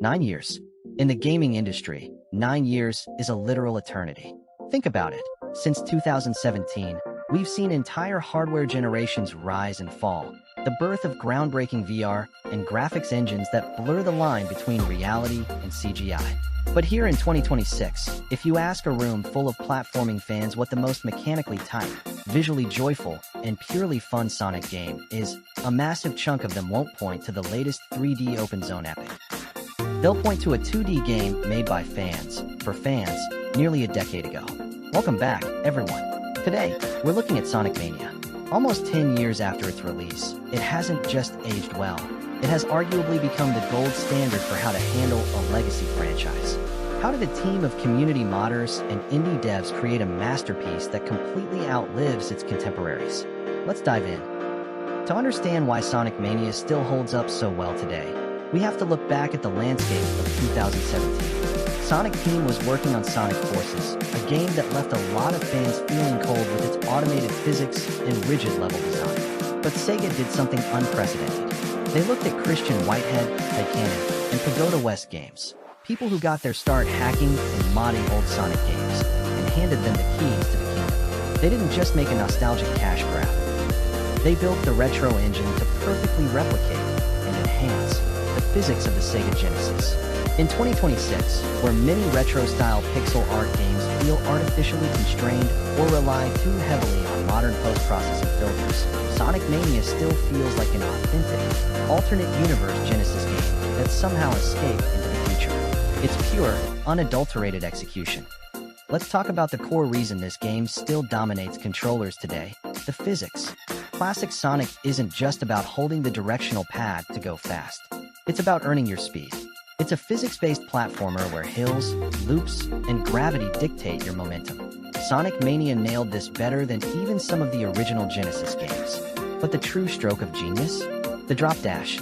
9 years. In the gaming industry, 9 years is a literal eternity. Think about it. Since 2017, we've seen entire hardware generations rise and fall, the birth of groundbreaking VR and graphics engines that blur the line between reality and CGI. But here in 2026, if you ask a room full of platforming fans what the most mechanically tight, visually joyful, and purely fun Sonic game is, a massive chunk of them won't point to the latest 3D open zone epic. They'll point to a 2D game made by fans, for fans, nearly a decade ago. Welcome back, everyone. Today, we're looking at Sonic Mania. Almost 10 years after its release, it hasn't just aged well. It has arguably become the gold standard for how to handle a legacy franchise. How did a team of community modders and indie devs create a masterpiece that completely outlives its contemporaries? Let's dive in. To understand why Sonic Mania still holds up so well today, we have to look back at the landscape of 2017. Sonic Team was working on Sonic Forces, a game that left a lot of fans feeling cold with its automated physics and rigid level design. But Sega did something unprecedented. They looked at Christian Whitehead, Titanic, and Pagoda West Games, people who got their start hacking and modding old Sonic games, and handed them the keys to the kingdom. They didn't just make a nostalgic cash grab. They built the retro engine to perfectly replicate and enhance the physics of the Sega Genesis. In 2026, where many retro-style pixel art games feel artificially constrained or rely too heavily on modern post-processing filters, Sonic Mania still feels like an authentic, alternate universe Genesis game that somehow escaped into the future. It's pure, unadulterated execution. Let's talk about the core reason this game still dominates controllers today: the physics. Classic Sonic isn't just about holding the directional pad to go fast. It's about earning your speed. It's a physics-based platformer where hills, loops, and gravity dictate your momentum. Sonic Mania nailed this better than even some of the original Genesis games. But the true stroke of genius? The drop dash.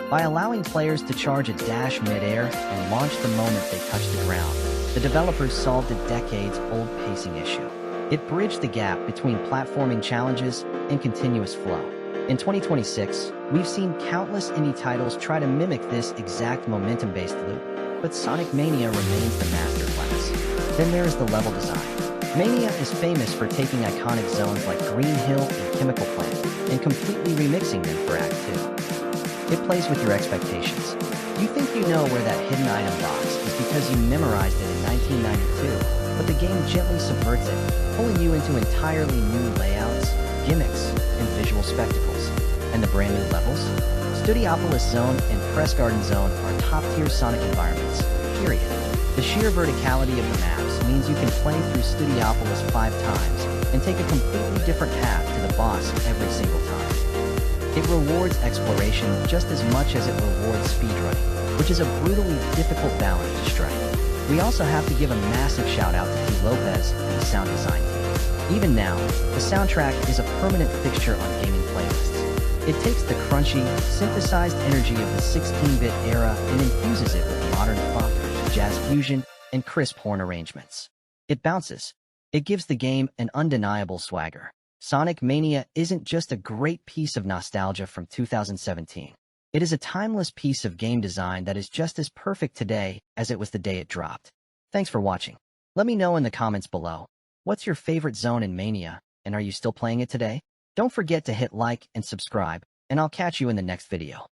By allowing players to charge a dash mid-air and launch the moment they touch the ground, the developers solved a decades-old pacing issue. It bridged the gap between platforming challenges and continuous flow. In 2026, we've seen countless indie titles try to mimic this exact momentum-based loop, but Sonic Mania remains the masterclass. Then there is the level design. Mania is famous for taking iconic zones like Green Hill and Chemical Plant and completely remixing them for Act 2. It plays with your expectations. You think you know where that hidden item box is because you memorized it in 1992, but the game gently subverts it, pulling you into entirely new layouts, gimmicks, and visual spectacles. And the brand new levels? Studiopolis Zone and Press Garden Zone are top-tier Sonic environments, period. The sheer verticality of the maps means you can play through Studiopolis 5 times and take a completely different path to the boss every single time. It rewards exploration just as much as it rewards speedrunning, which is a brutally difficult balance to strike. We also have to give a massive shout-out to T. Lopez and the sound design team. Even now, the soundtrack is a permanent fixture on gaming playlists. It takes the crunchy, synthesized energy of the 16-bit era and infuses it with modern funk, jazz fusion, and crisp horn arrangements. It bounces. It gives the game an undeniable swagger. Sonic Mania isn't just a great piece of nostalgia from 2017. It is a timeless piece of game design that is just as perfect today as it was the day it dropped. Thanks for watching. Let me know in the comments below. What's your favorite zone in Mania, and are you still playing it today? Don't forget to hit like and subscribe, and I'll catch you in the next video.